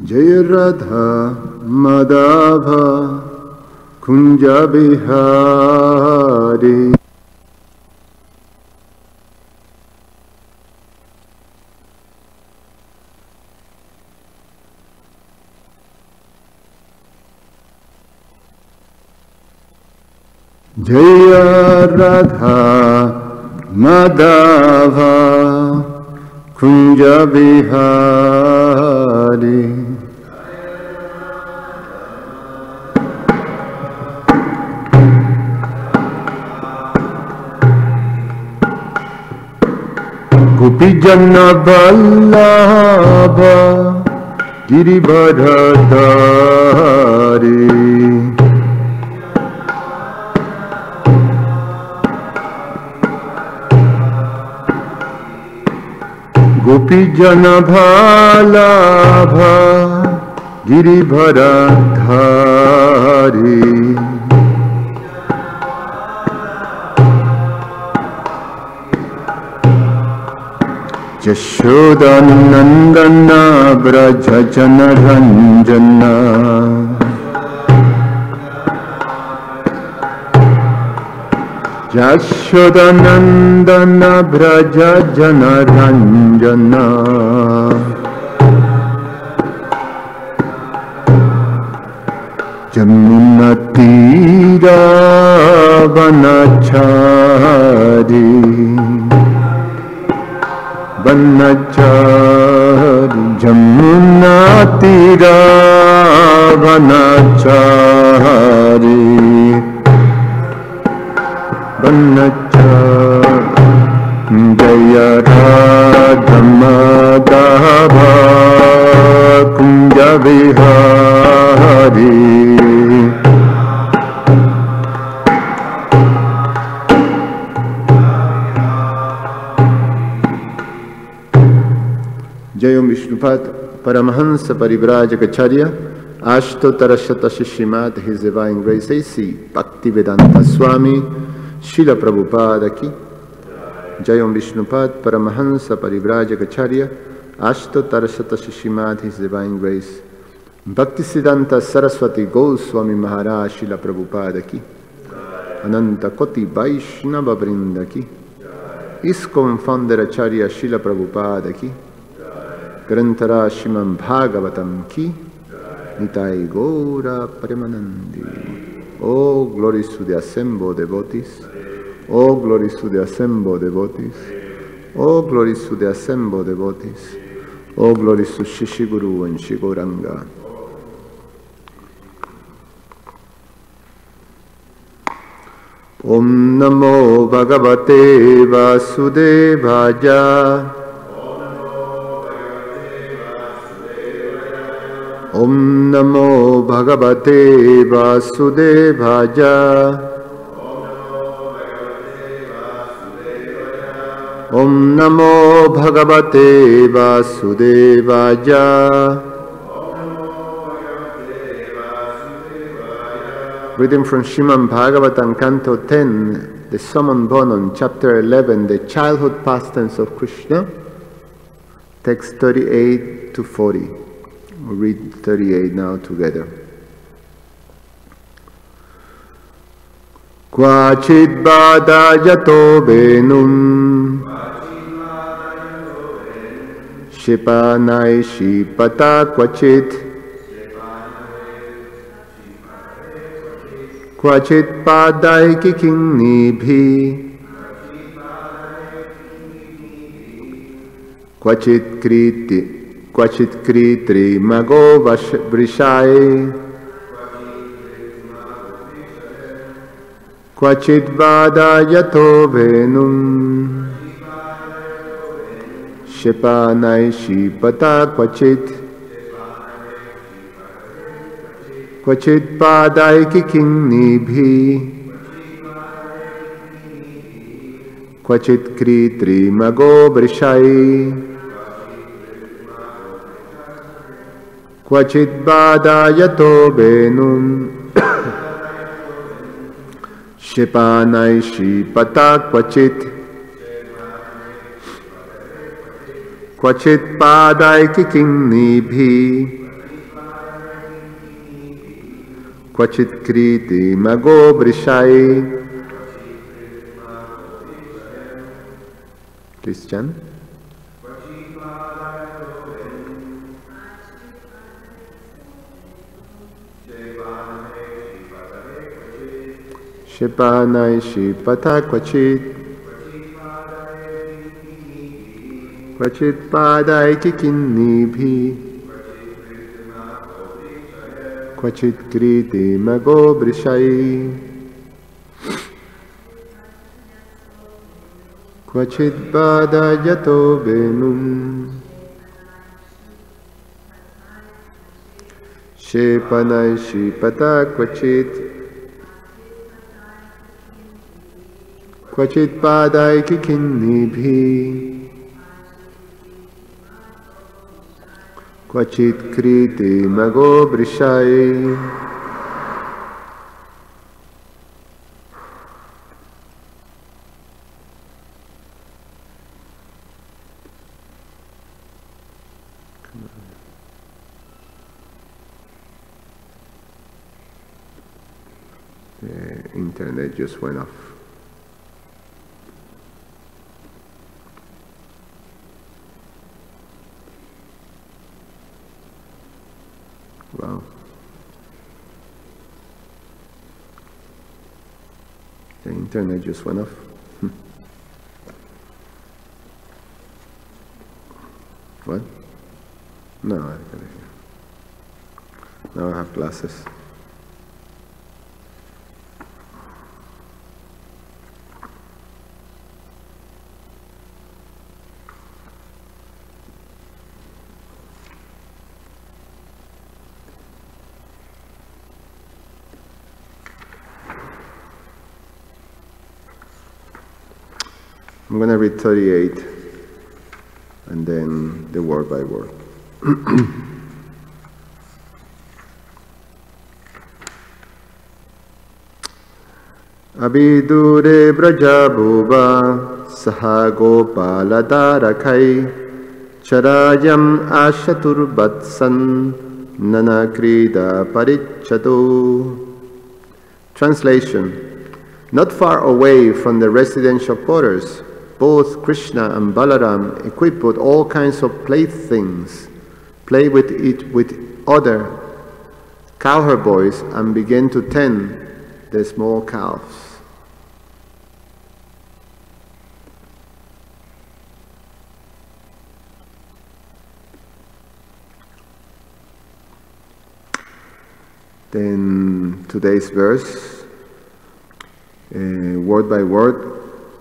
Jaya Radha Madhava Kunja Bihari. Jaya Radha Madhava Kunja Bihari. Gopijana Vallabha Girivardhari. Gopijana Vallabha Girivardhari. Yashodanandana Brajajana Ranjana. Yashodanandana Brajajana Ranjana. Jamuna Tira Vanachari. Vanachari Jamuna Tira Vanachari. Vanachari Jaya Radha Madhava Kunja Bihari. Jayam Vishnupad Paramahansa Parivrajacharya Ashtotarashata Srimad, His Divine Grace A.C. Bhaktivedanta Swami Srila Prabhupada Ki. Jayam Vishnupad Paramahansa Parivrajacharya Ashtotarashata Srimad, His Divine Grace Bhaktisiddhanta Saraswati Goswami Maharaj Srila Prabhupada Ki. Ananta Koti Vaishnava Vrinda Ki. ISKCON Founder Acharya Srila Prabhupada Ki. Grantara Srimad Bhagavatam Ki. Nitai Gaura Premanandi. Oh, glories to the assembled devotees. Oh, glories to the assembled devotees. Oh, glories to the assembled devotees. Oh, glories to Shishi Guru and Shigoranga. Om Namo Bhagavate Vasudevaya. Om Namo Bhagavate Vasudevaya. Om Namo Bhagavate Vasudevaya. Reading from Srimad Bhagavatam, Canto 10, the Summon Bonon, Chapter 11, the Childhood Pastimes of Krishna, text 38 to 40. We'll read 38 now together. Kvachit badayato venum Shipanai shipata kvachit Kvachit padai kikingni Kvachit kritri mago vrishai Kvachit vadayato venum Shipanai shipata kvachit Kvachit padai kikingni Kvachit kritri mago vrishai Kvachit vadayato venum Shipanai shipata kvachit Kvachit padai kikingni Kvachit kriti mago brishai. Please chant. Shepanai shipata kvachit. Kvachit padai kikinni bhi. Kvachit kriti mago brishai. Kvachit padayato venum. Shepanai shipata kvachit. Kvachit padai kikinni bhi. Kvachit kriti mago brishai. The internet just went off. Wow. The internet just went off. What? No, I got it here. Now I have glasses. I'm going to read 38 and then the word by word. Abhidure braja bhuva saha gopaladarakhay charayam ashatur vatsan nana krida parichatu. Translation: not far away from the residential quarters, both Krishna and Balaram, equipped with all kinds of playthings, play with other cowherd boys and begin to tend the small calves. Then today's verse, word by word.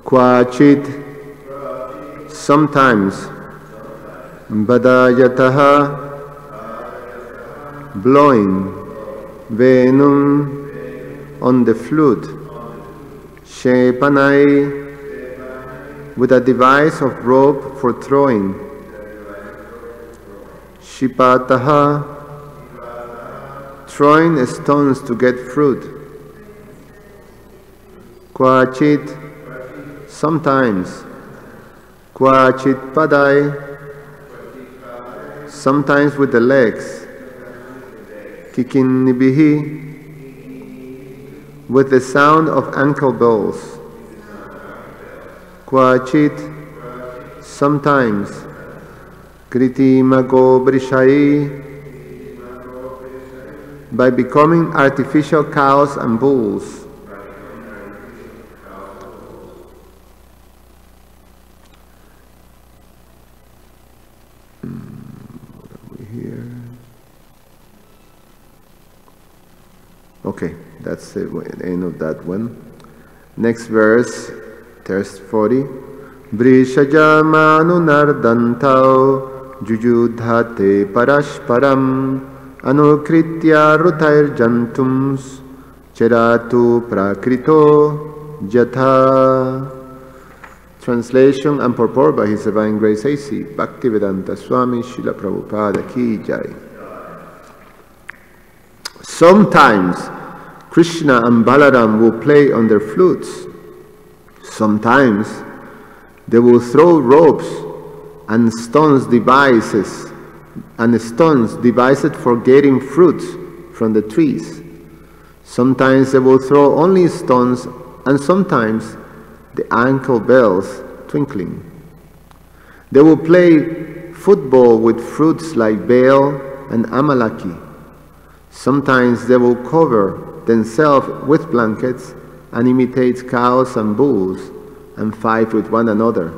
Kvachit, sometimes, badayataha, blowing, venum, on the flute, shepanai, with a device of rope for throwing, shipataha, throwing stones to get fruit, kvachit, sometimes, kvachit padai, sometimes with the legs, kikinnibihi, with the sound of ankle bells, kvachit, sometimes, kriti mago brishai, by becoming artificial cows and bulls. Okay, that's the end of that one. Next verse, verse 40. Vrishajamanu nardantau jujudhate parashparam anukritya rutair jantums cheratu prakrito jatha. Translation and purport by His Divine Grace A.C. Bhaktivedanta Swami Srila Prabhupada Ki Jai. Sometimes Krishna and Balaram will play on their flutes. Sometimes they will throw ropes and stones devised for getting fruits from the trees. Sometimes they will throw only stones, and sometimes the ankle bells twinkling. They will play football with fruits like bale and amalaki. Sometimes they will cover themselves with blankets and imitate cows and bulls and fight with one another,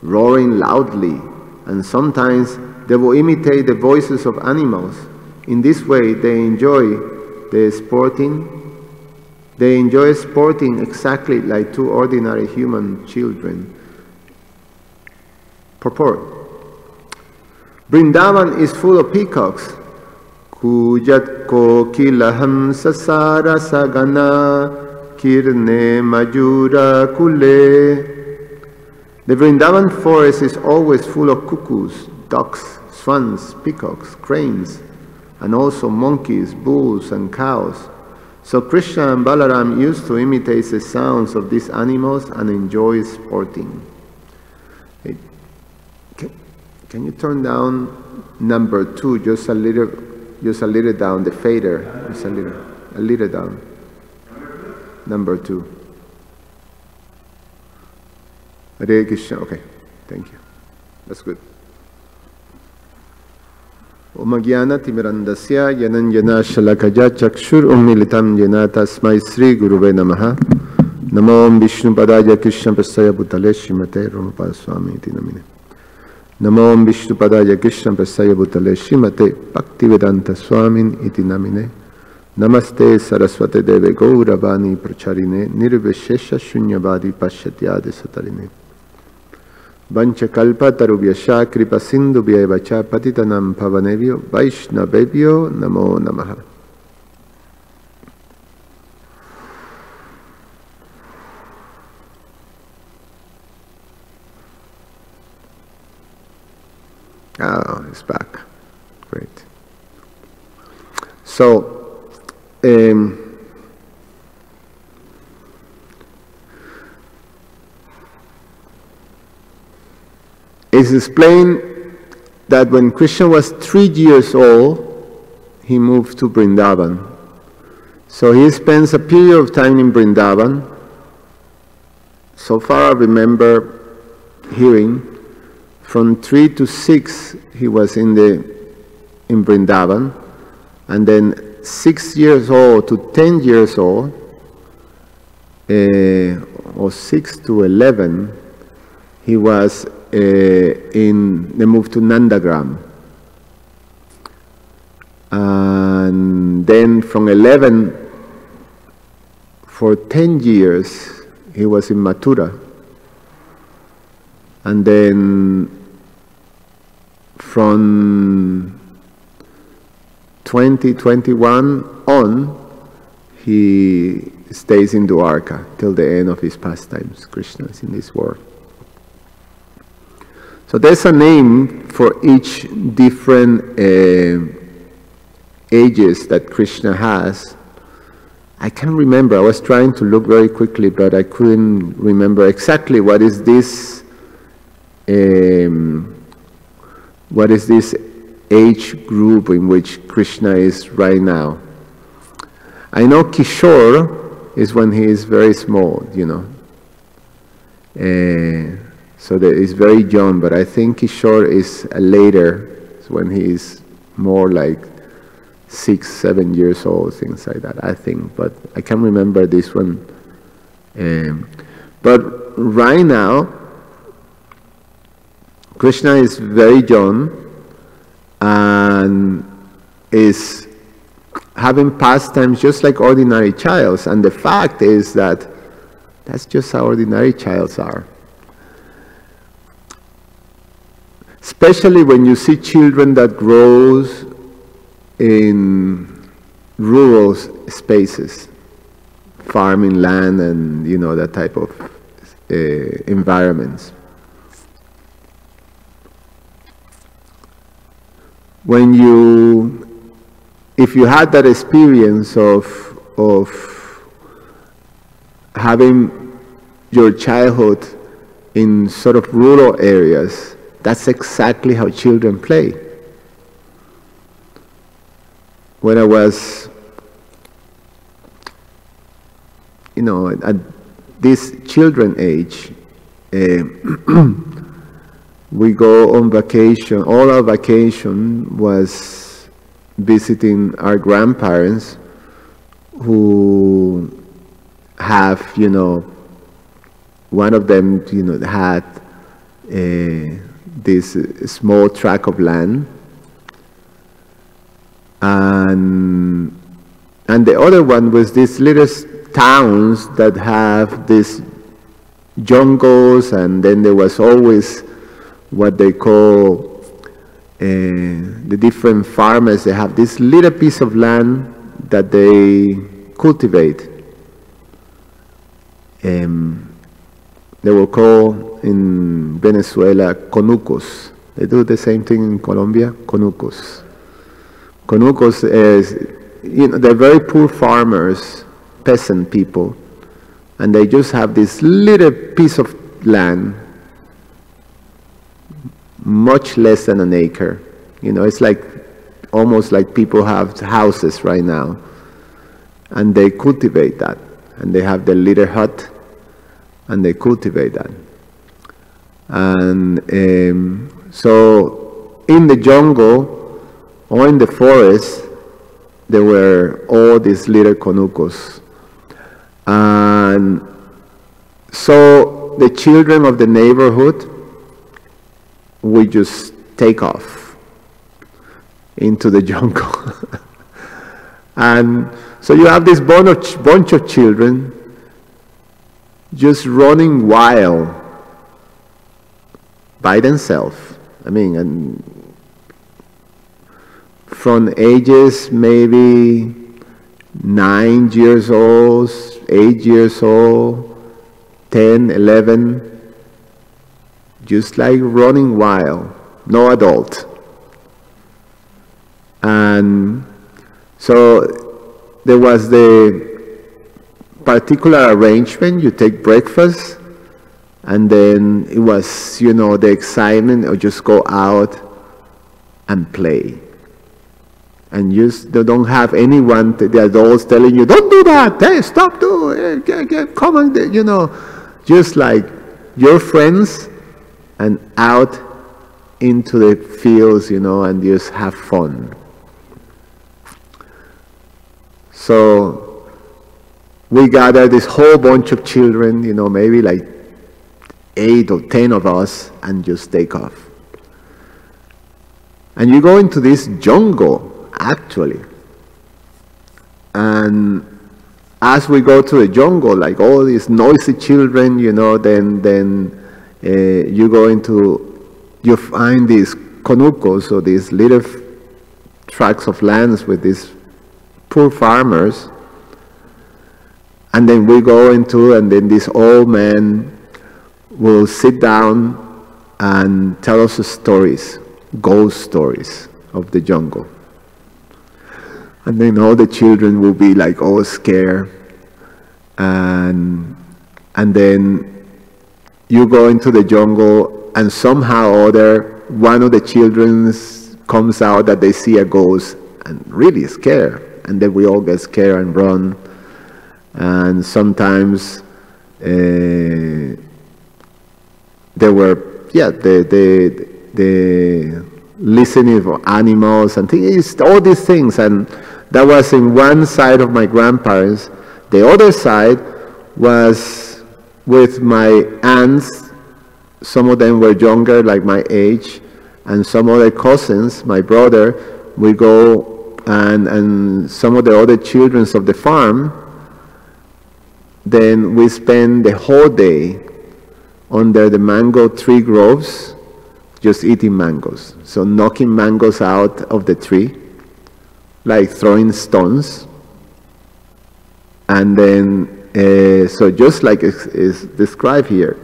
roaring loudly, and sometimes they will imitate the voices of animals. In this way they enjoy sporting exactly like two ordinary human children. Purport. Vrindavan is full of peacocks. Kujat ko kilaham sasara sagana kirne majura kule. The Vrindavan forest is always full of cuckoos, ducks, swans, peacocks, cranes, and also monkeys, bulls, and cows. So Krishna and Balaram used to imitate the sounds of these animals and enjoy sporting. Hey, can you turn down number 2 just a little down, the fader, just a little down. Number 2. Hare Krishna. Okay, thank you. That's good. Om Jnana Timirandasya Yananjana Shalakaja Chakshur Ummilitam Jena Tasmai Sri Guruve Namaha. Namo Vishnu Padaya Krishna Prasaya Bhutale Srimate Ramapada Swami iti namine. Namo Vishnu Padaya Krishna Prasaya Bhutale Srimate Bhaktivedanta Swamin iti namine. Namaste Saraswate Deve Gauravani Pracharine Nirveshesha Shunyavadi Pashatyade Satarine. Vanchakalpa tarubhyasha kripa sindhubhya vacha patitanam pavanebhyo vaishnavebhyo namo namaha. Oh, it's back. Great. So, it's explained that when Krishna was 3 years old, he moved to Vrindavan. So he spends a period of time in Vrindavan. So far I remember hearing, from 3 to 6 he was in Vrindavan, and then 6 years old to 10 years old, or 6 to 11, he was they moved to Nandagram. And then from 11, for 10 years, he was in Mathura. And then from 2021 on, he stays in Dwarka till the end of his pastimes. Krishna is in this world. So there's a name for each different ages that Krishna has. I can't remember. I was trying to look very quickly, but I couldn't remember exactly what is this age group in which Krishna is right now. I know Kishore is when he is very small, you know. So that is very young, but I think Kishore is later, when he is more like 6, 7 years old, things like that, I think. But I can't remember this one. But right now, Krishna is very young and is having pastimes just like ordinary childs. And the fact is that that's just how ordinary childs are. Especially when you see children that grows in rural spaces, farming land and, you know, that type of environments. If you had that experience of having your childhood in sort of rural areas, that's exactly how children play. When I was at this children age, we go on vacation. All our vacation was visiting our grandparents who have, one of them, had this small tract of land, and the other one was these little towns that have these jungles, and then there was always what they call the different farmers. They have this little piece of land that they cultivate. They will call in Venezuela conucos. They do the same thing in Colombia, conucos. Conucos is, they're very poor farmers, peasant people, and they just have this little piece of land, much less than an acre. It's like almost like people have houses right now, and they cultivate that, and they have their little hut, and they cultivate that. And so in the jungle or in the forest, there were all these little conucos. And so the children of the neighborhood, we just take off into the jungle. And so you have this bunch of children just running wild by themselves. And from ages maybe 9 years old, 8 years old, 10, 11, just like running wild, no adult. And so there was the particular arrangement. You take breakfast, and then it was, the excitement of just go out and play. And they don't have anyone, the adults telling you, don't do that, hey, stop, come on, just like your friends, and out into the fields, and just have fun. So we gather this whole bunch of children, maybe like 8 or 10 of us, and just take off. And you go into this jungle, actually. And as we go to the jungle, like all these noisy children, then you find these conucos, or these little tracts of lands with these poor farmers. And then we go into, and then this old man will sit down and tell us stories, ghost stories of the jungle. And then all the children will be like all scared. And then you go into the jungle, and somehow or other, one of the children comes out that they see a ghost and really scared. And then we all get scared and run. And sometimes there were, the listening of animals and things, all these things. And that was in one side of my grandparents. The other side was with my aunts. Some of them were younger, like my age, and some other cousins, my brother. We go, and some of the other children of the farm. Then we spend the whole day under the mango tree groves, just eating mangoes. So knocking mangoes out of the tree, like throwing stones. And then, so just like is described here.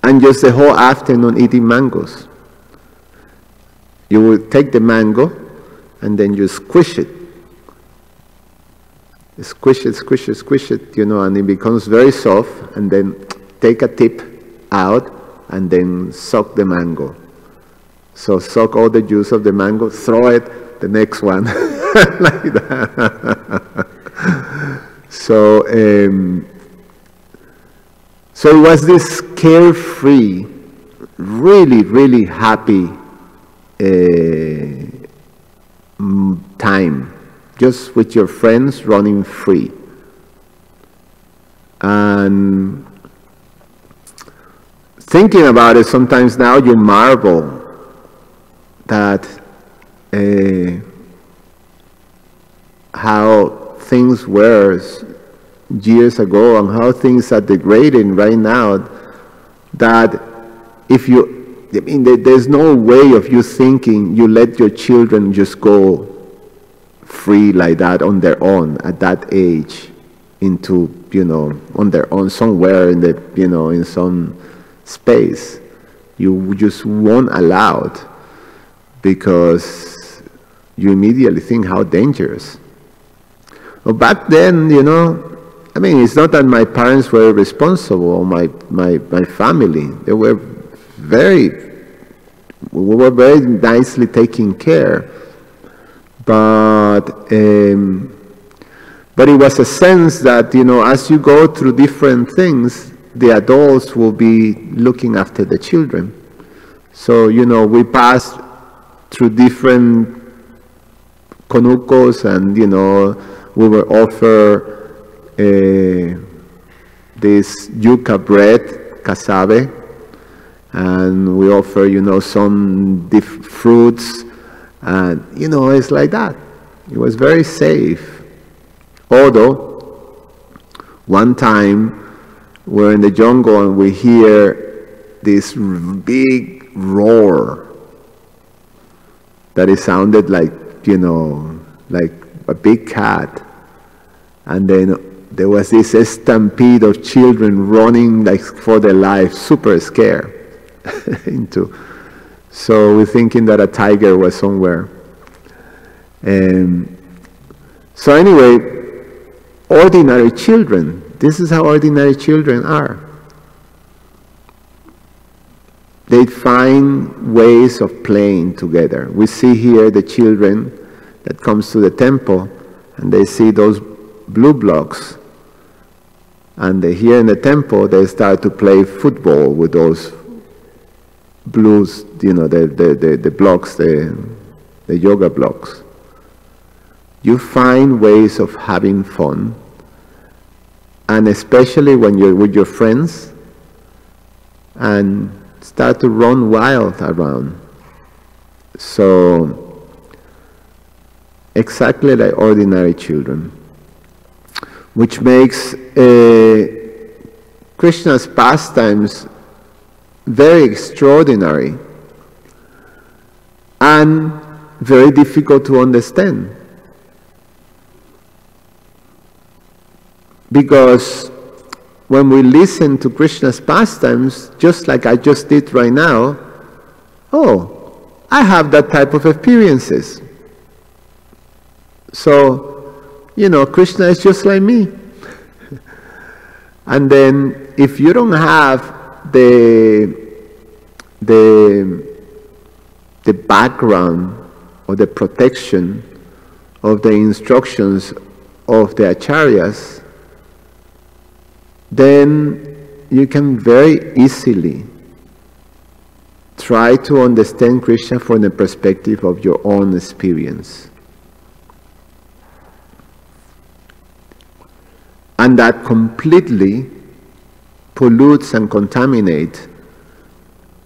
And just the whole afternoon eating mangoes. You will take the mango, and then you squish it. Squish it, and it becomes very soft, and then take a tip out, and then suck the mango. So suck all the juice of the mango, throw it, the next one, like that. So it was this carefree, really, really happy time, just with your friends running free. And thinking about it, sometimes now you marvel that how things were years ago and how things are degrading right now, that if you, I mean, there's no way of you thinking you let your children just go free like that on their own at that age into, on their own somewhere in the, in some space. You just won't allow it because you immediately think how dangerous. Well, back then, I mean, it's not that my parents were responsible, or my family. They were we were very nicely taken care. But it was a sense that, as you go through different things, the adults will be looking after the children. So, we passed through different conucos, and, we were offered this yuca bread, casabe, and we offer, some fruits, and, it's like that. It was very safe. Although, one time, we're in the jungle and we hear this big roar that it sounded like, like a big cat. And then there was this stampede of children running like for their life, super scared. So we're thinking that a tiger was somewhere. So anyway, ordinary children, this is how ordinary children are. They find ways of playing together. We see here the children that comes to the temple, and they see those blue blocks, and here in the temple they start to play football with those blues, the blocks, the yoga blocks. You find ways of having fun, and especially when you're with your friends, and start to run wild around. So exactly like ordinary children, which makes Krishna's pastimes very extraordinary and very difficult to understand. Because when we listen to Krishna's pastimes, just like I just did right now, oh, I have that type of experiences. So, Krishna is just like me. And then if you don't have the background or the protection of the instructions of the acharyas, then you can very easily try to understand Krishna from the perspective of your own experience. And that completely pollutes and contaminates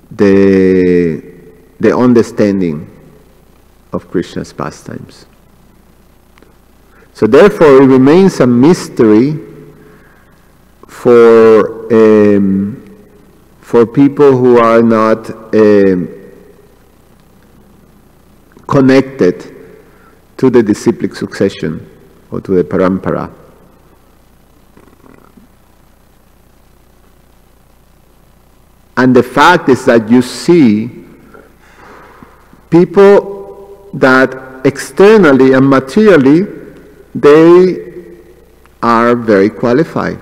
the understanding of Krishna's pastimes. So therefore it remains a mystery for people who are not connected to the disciplic succession or to the parampara. And the fact is that you see people that externally and materially they are very qualified,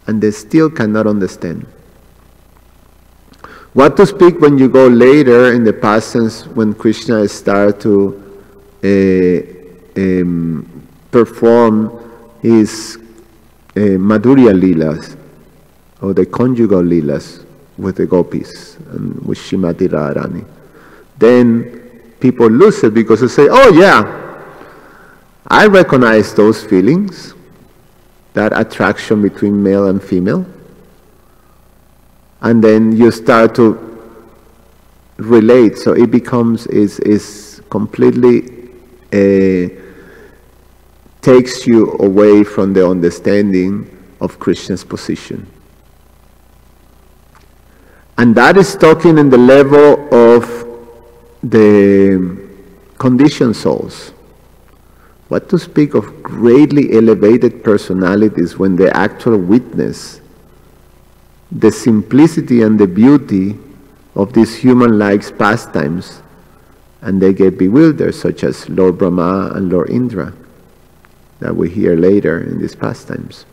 and they still cannot understand. What to speak when you go later in the pastimes when Krishna starts to perform, is Madhurya Leelas, or the conjugal Leelas with the gopis and with Srimati Radharani. Then people lose it because they say, oh yeah, I recognize those feelings, that attraction between male and female. And then you start to relate, so it becomes, is completely, takes you away from the understanding of Krishna's position. And that is talking in the level of the conditioned souls. What to speak of greatly elevated personalities when they actually witness the simplicity and the beauty of these human-like pastimes, and they get bewildered, such as Lord Brahma and Lord Indra, that we hear later in these pastimes.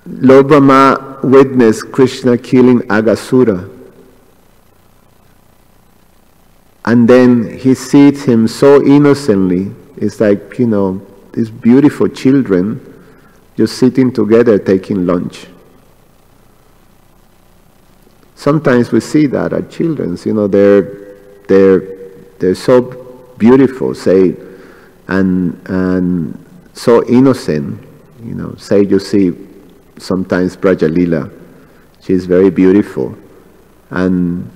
Lord Brahma witnessed Krishna killing Aghasura, and then he sees him so innocently. It's like, you know, these beautiful children just sitting together taking lunch. Sometimes we see that at children's, you know, they're so beautiful, say, and so innocent, you know. Say you see sometimes Brajalila, she's very beautiful and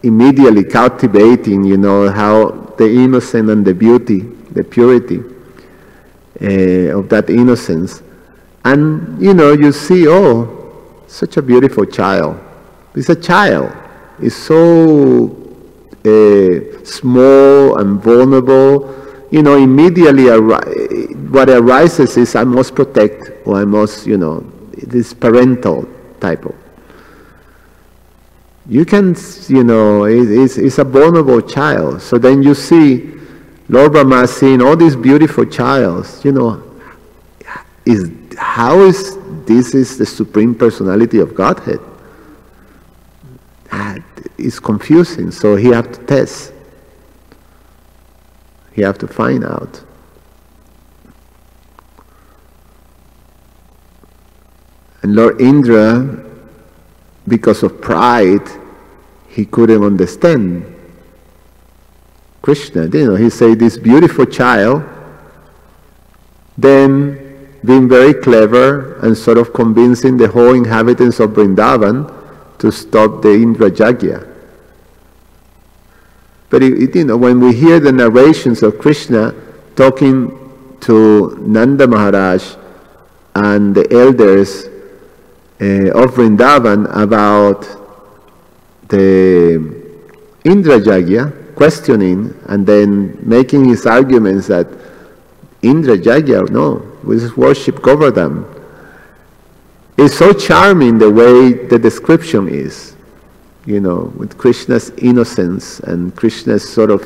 immediately captivating, you know, how the innocence and the beauty, the purity of that innocence. And, you know, you see, oh, such a beautiful child. It's a child. It's so small and vulnerable. You know, immediately what arises is, I must protect, or I must, you know, this parental type of. You can, you know, it's a vulnerable child. So then you see Lord Brahma seeing all these beautiful childs, you know, how is this is the Supreme Personality of Godhead? It's confusing, so he have to test. He have to find out. And Lord Indra, because of pride, he couldn't understand Krishna. You know, he said, this beautiful child, then being very clever and sort of convincing the whole inhabitants of Vrindavan to stop the Indra Yajna. But you know, when we hear the narrations of Krishna talking to Nanda Maharaj and the elders of Vrindavan about the Indra Yajna, questioning and then making his arguments that Indra Yajna, no, we just worship Govardhan. It's so charming the way the description is, you know, with Krishna's innocence and Krishna's sort of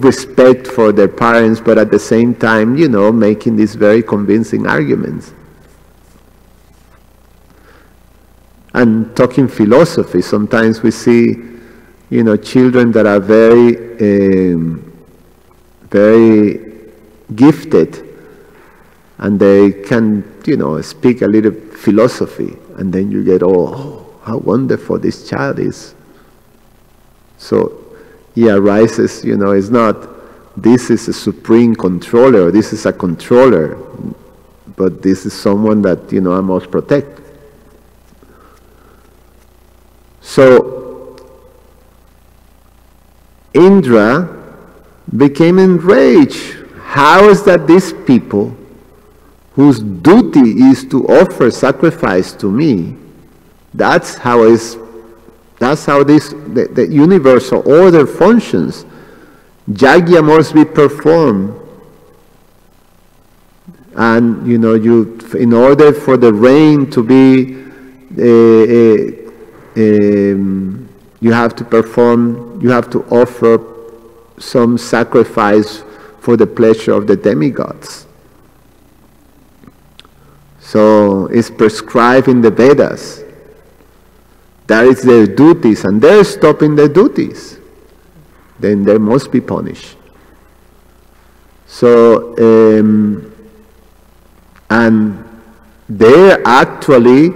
respect for their parents, but at the same time, you know, making these very convincing arguments. And talking philosophy, sometimes we see, you know, children that are very, very gifted, and they can, you know, speak a little philosophy, and then you get, oh, how wonderful this child is. So he arises, you know, it's not, this is a supreme controller, this is a controller, but this is someone that, you know, I must protect. So Indra became enraged. How is that these people whose duty is to offer sacrifice to me, that's how this, the universal order functions. Yajna must be performed. And, you know, in order for the rain to be, you have to perform, you have to offer some sacrifice for the pleasure of the demigods. So it's prescribed in the Vedas. That is their duties, and they're stopping their duties. then they must be punished. So, and they're actually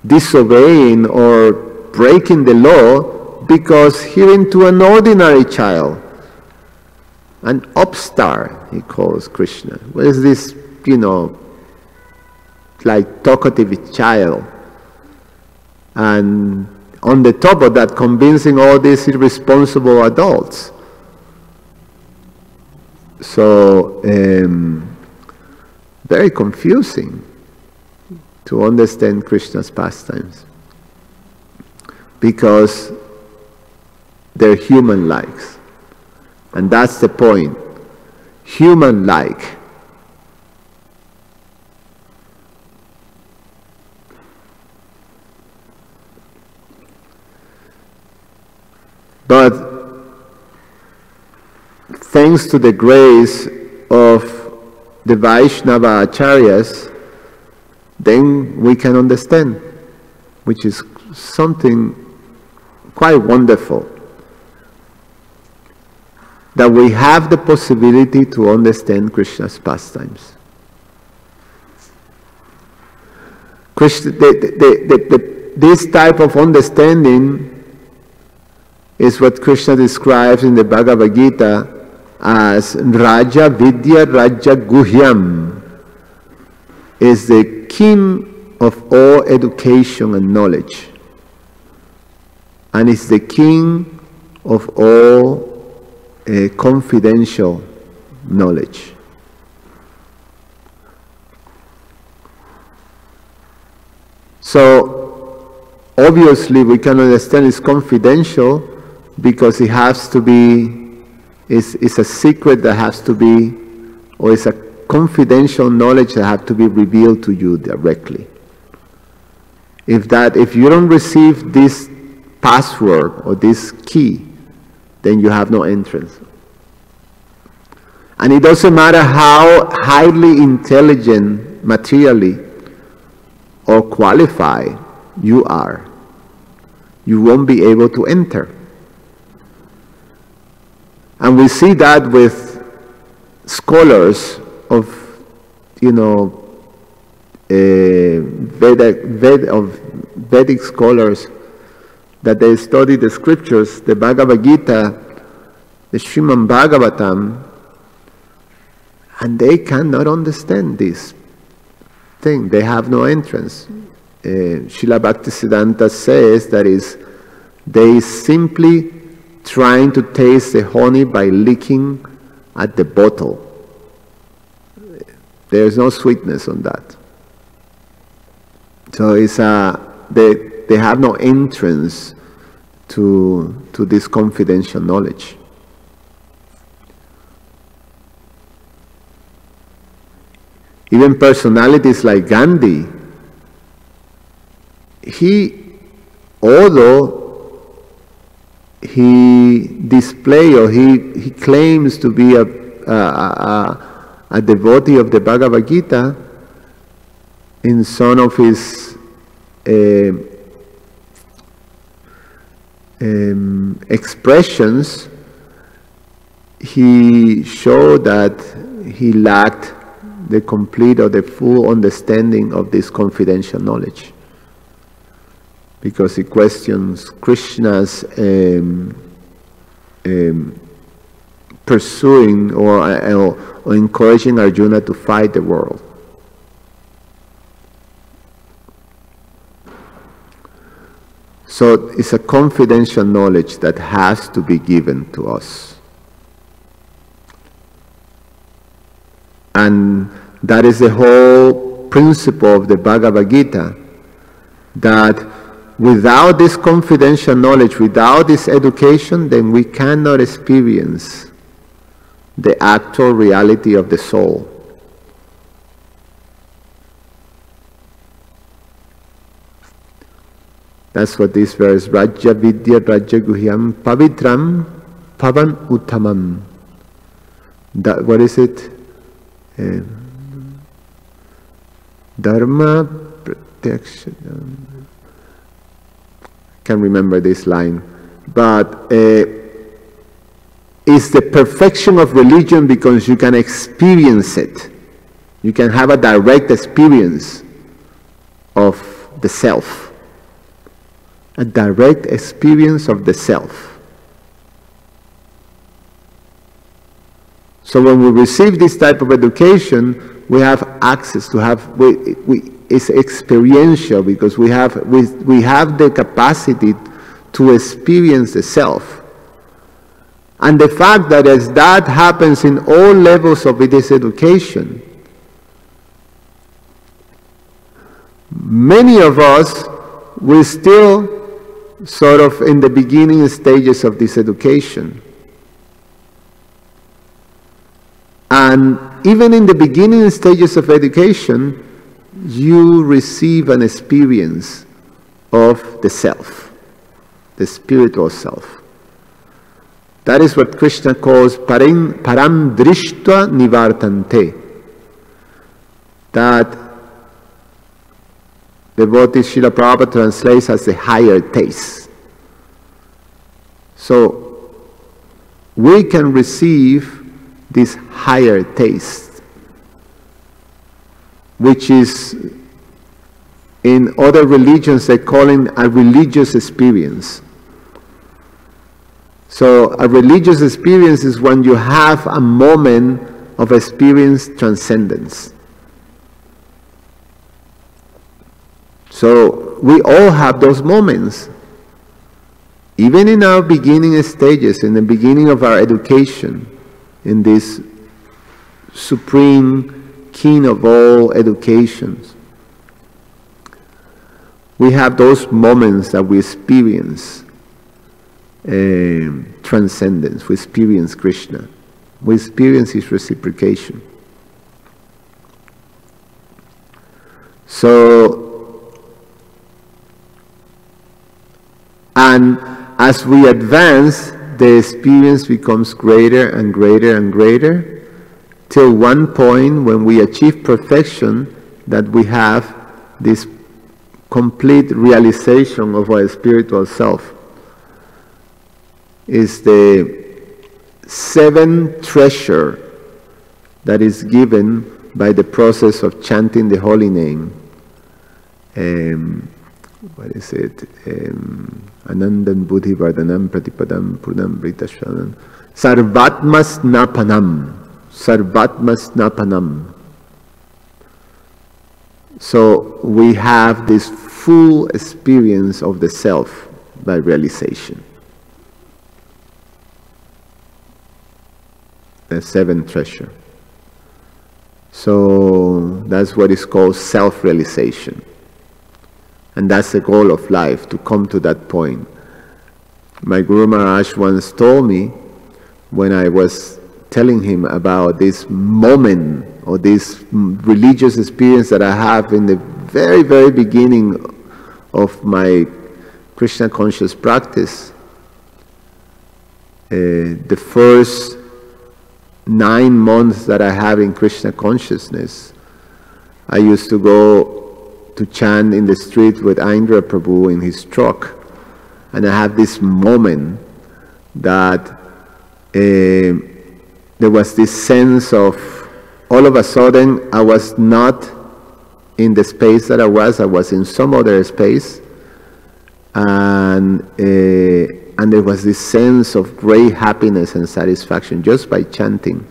disobeying or breaking the law because hearing to an ordinary child, an upstart, he calls Krishna. What is this, like talkative child? And on the top of that, convincing all these irresponsible adults. So, very confusing to understand Krishna's pastimes, because they're human-likes. And that's the point. Human-like. But thanks to the grace of the Vaishnava Acharyas, then we can understand, which is something quite wonderful, that we have the possibility to understand Krishna's pastimes. This type of understanding is what Krishna describes in the Bhagavad Gita as Raja Vidya Raja Guhyam, is the king of all education and knowledge, and is the king of all confidential knowledge. So obviously we can understand it's confidential because it has to be, it's a secret that has to be, or it's a confidential knowledge that has to be revealed to you directly. If you don't receive this password or this key, then you have no entrance. And it doesn't matter how highly intelligent materially or qualified you are, you won't be able to enter. And we see that with scholars of, Vedic scholars, that they study the scriptures, the Bhagavad Gita, the Srimad Bhagavatam, and they cannot understand this thing. They have no entrance. Srila Bhaktisiddhanta says that they simply trying to taste the honey by licking at the bottle. There is no sweetness on that. So they have no entrance to this confidential knowledge. Even personalities like Gandhi, although he displays or he claims to be a devotee of the Bhagavad Gita, in some of his expressions, he showed that he lacked the complete or the full understanding of this confidential knowledge, because he questions Krishna's pursuing or encouraging Arjuna to fight the world. So it's a confidential knowledge that has to be given to us. And that is the whole principle of the Bhagavad Gita, that without this confidential knowledge, without this education, then we cannot experience the actual reality of the soul. That's what this verse, Raja Vidya Raja Guhyam Pavitram Pavan Uttamam. What is it? Dharma Protection. I can't remember this line. But is the perfection of religion because you can experience it. You can have a direct experience of the self. A direct experience of the self. So when we receive this type of education, we have access to have, it's experiential because we have the capacity to experience the self. And the fact that as that happens in all levels of this education, many of us will still sort of in the beginning stages of this education. And even in the beginning stages of education, you receive an experience of the self, the spiritual self. That is what Krishna calls param drishtva nivartante. That devotee Srila Prabhupada translates as the higher taste. So we can receive this higher taste, which is in other religions they call it a religious experience. So a religious experience is when you have a moment of experience transcendence. So we all have those moments. Even in our beginning stages, in the beginning of our education, in this supreme king of all educations, we have those moments that we experience transcendence, we experience Krishna, we experience his reciprocation. So, and as we advance, the experience becomes greater and greater and greater, till one point when we achieve perfection, that we have this complete realization of our spiritual self. Is the seventh treasure that is given by the process of chanting the holy name. What is it? Anandan buddhi vardhanam pratipadam purnam britashvanam sarvatmasnapanam. Sarvatmasnapanam. So we have this full experience of the self by realization. The seventh treasure. So that's what is called self-realization. And that's the goal of life, to come to that point. My Guru Maharaj once told me, when I was telling him about this moment or this religious experience that I have in the very, very beginning of my Krishna conscious practice, the first 9 months that I have in Krishna consciousness, I used to go to chant in the street with Indra Prabhu in his truck, and I had this moment that there was this sense of, all of a sudden I was not in the space that I was in some other space, and there was this sense of great happiness and satisfaction just by chanting.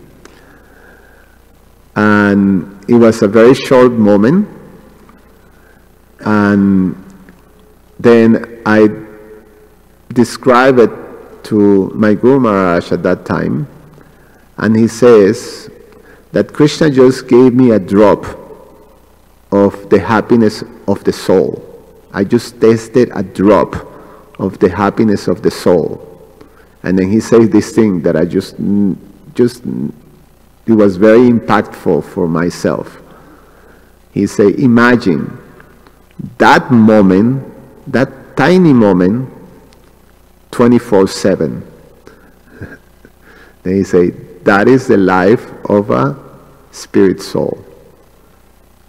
And it was a very short moment, and then I described it to my Guru Maharaj at that time, and he says that Krishna just gave me a drop of the happiness of the soul. I just tasted a drop of the happiness of the soul. And then he says this thing that I just it was very impactful for myself. He said, imagine that moment, that tiny moment, 24/7. Then he said, that is the life of a spirit soul.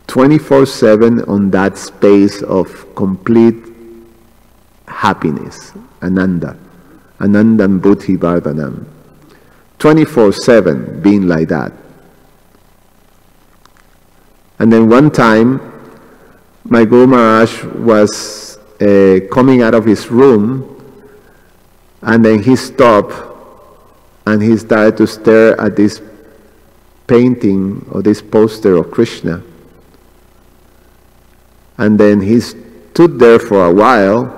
24/7 on that space of complete happiness, ananda, anandam buddhi vardhanam. 24/7 being like that. And then one time, my Guru Maharaj was coming out of his room, and then he stopped and he started to stare at this painting or this poster of Krishna. And then he stood there for a while,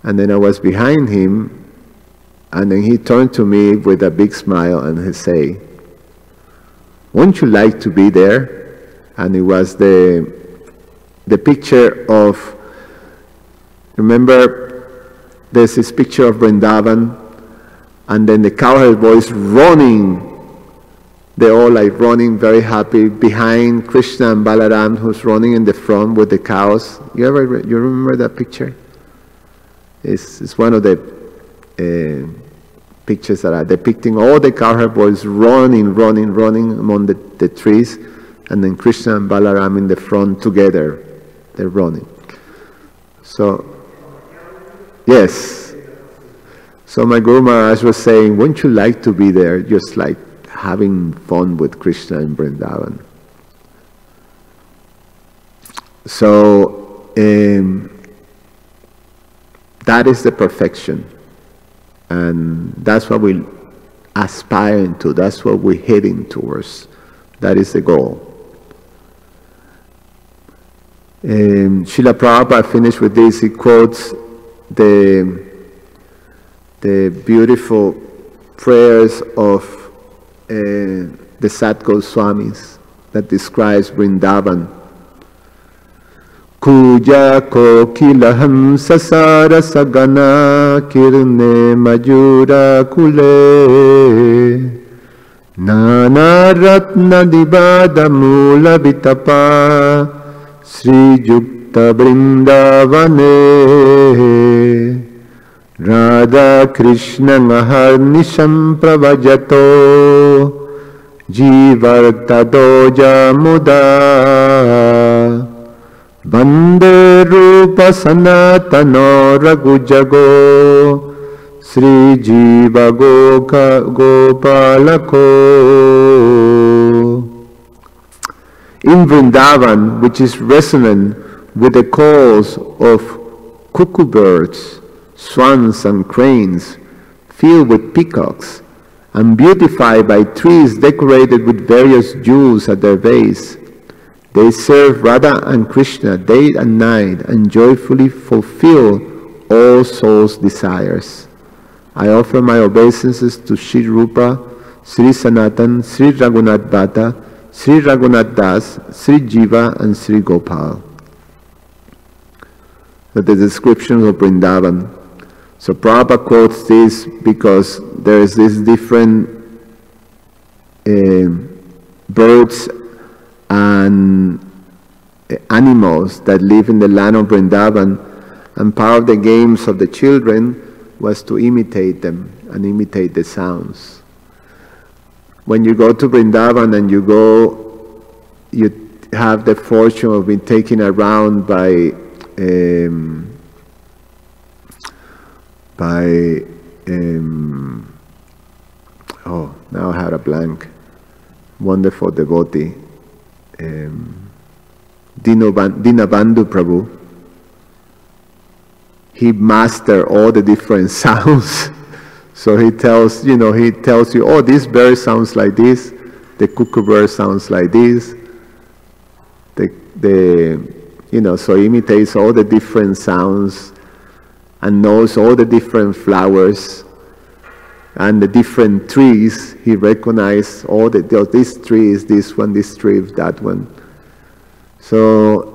and then I was behind him, and then he turned to me with a big smile and he said, "Wouldn't you like to be there?" And it was the picture of, remember, there's this picture of Vrindavan, and then the cowherd boys running. They're all like running, very happy, behind Krishna and Balaram, who's running in the front with the cows. You remember that picture? It's one of the pictures that are depicting all the cowherd boys running among the trees, and then Krishna and Balaram in the front together. They're running. So, yes. So my Guru Maharaj was saying, wouldn't you like to be there, just like having fun with Krishna in Vrindavan? So, that is the perfection. And that's what we're aspiring to. That's what we're heading towards. That is the goal. Srila Prabhupada finished with this. He quotes the beautiful prayers of the Sat Goswamis that describes Vrindavan. Kuja kokilaham sasara sagana kirne majura kule nana ratna dibada mula vitapa Sri Yukta Vrindavane Radha Krishna Maharnisham Pravajato Jivarta Doja Muda Vande Rupa Sanatano Raghujago Sri Jiva Gopalako. In Vrindavan, which is resonant with the calls of cuckoo birds, swans and cranes, filled with peacocks, and beautified by trees decorated with various jewels at their base, they serve Radha and Krishna day and night and joyfully fulfill all souls' desires. I offer my obeisances to Sri Rupa, Sri Sanatan, Sri Raghunath Bhatta, Sri Raghunath Das, Sri Jiva, and Sri Gopal. The description of Vrindavan. So Prabhupada quotes this because there is these different birds and animals that live in the land of Vrindavan, and part of the games of the children was to imitate them and imitate the sounds. When you go to Vrindavan and you have the fortune of being taken around by oh, now I had a blank. Wonderful devotee, Dinabandhu Prabhu. He mastered all the different sounds. So he tells you, oh, this bird sounds like this, the cuckoo bird sounds like this, so he imitates all the different sounds and knows all the different flowers and the different trees. He recognizes all this tree is this one, this tree is that one. So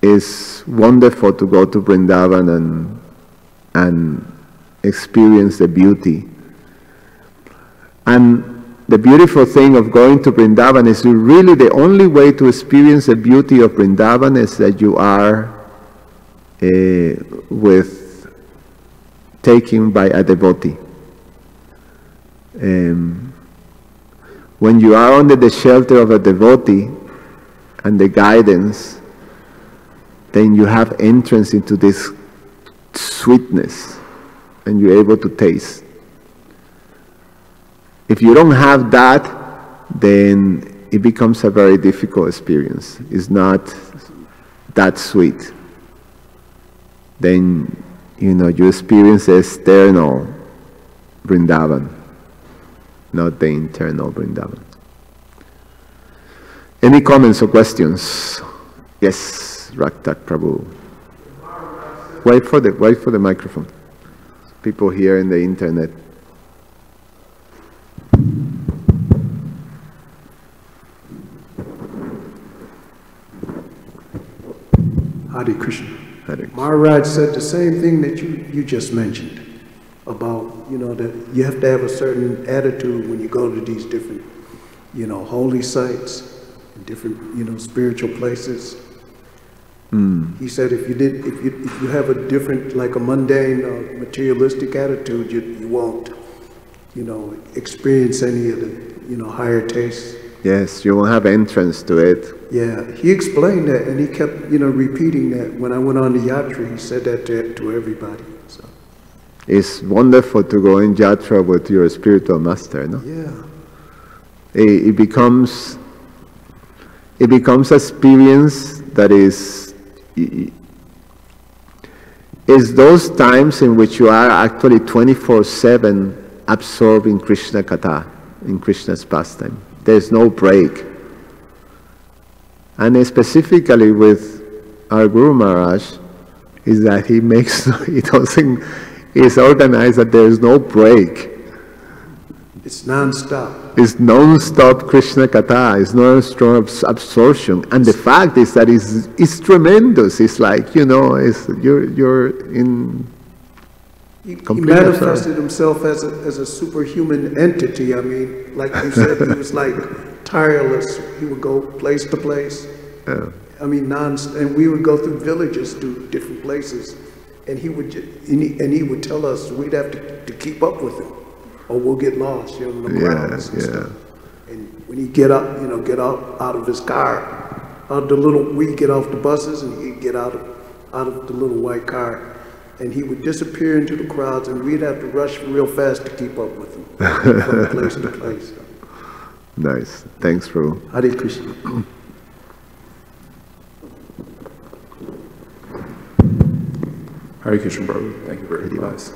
it's wonderful to go to Vrindavan and experience the beauty. And the beautiful thing of going to Vrindavan is really the only way to experience the beauty of Vrindavan is that you are taken by a devotee. When you are under the shelter of a devotee and the guidance, then you have entrance into this sweetness and you're able to taste. If you don't have that, then it becomes a very difficult experience. It's not that sweet. Then, you experience the external Vrindavan, not the internal Vrindavan. Any comments or questions? Yes, Raktak Prabhu. Wait for the microphone. People here in the internet. Hare Krishna. Maharaj said the same thing that you just mentioned about, that you have to have a certain attitude when you go to these different, holy sites, and different, spiritual places. He said if you have a different, like a mundane or materialistic attitude, you won't, experience any of the, higher tastes. Yes, you won't have entrance to it. Yeah, he explained that, and he kept, repeating that. When I went on the yatra, he said that to everybody. So it's wonderful to go in yatra with your spiritual master, no? Yeah. It becomes experience that is those times in which you are actually 24/7 absorbed in Krishna Katha, in Krishna's pastime. There's no break. And specifically with our Guru Maharaj, is that it's organized that there's no break. It's non-stop. It's non-stop Krishna Katha, it's non-stop absorption. And the fact is that it's tremendous. It's like, you're in He manifested himself as a superhuman entity. I mean, like you said, he was like tireless. He would go place to place. Yeah. I mean, and we would go through villages to different places, and he would tell us we'd have to keep up with him, or we'll get lost, in the crowds and stuff. And when he get up, get out of his car, we'd get off the buses, and he'd get out of the little white car. And he would disappear into the crowds, and we'd have to rush real fast to keep up with him from place to place. Nice. Thanks, Prabhu. Hare Krishna. Hare Krishna, Prabhu. Thank you for your advice.